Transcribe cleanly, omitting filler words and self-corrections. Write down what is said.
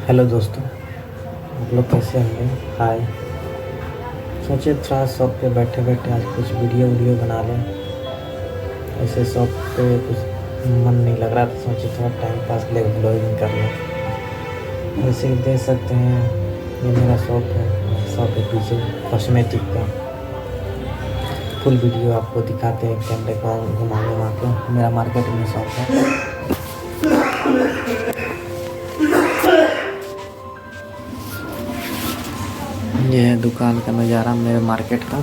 Hello दोस्तों, आप लोग कैसे होंगे। हाय। सोचे थोड़ा शॉप पे बैठे बैठे आज कुछ वीडियो वीडियो बना लें। ऐसे शॉप पे कुछ मन नहीं लग रहा था, सोचे थोड़ा टाइम पास के लिए ब्लॉगिंग कर लें। वैसे ही देख सकते हैं, ये मेरा शॉप है। शॉप के पीछे कॉस्मेटिक का फुल वीडियो आपको दिखाते हैं। कैमरे को घुमा घुमा के मेरा मार्केट में शॉप है। ये है दुकान का नज़ारा मेरे मार्केट का।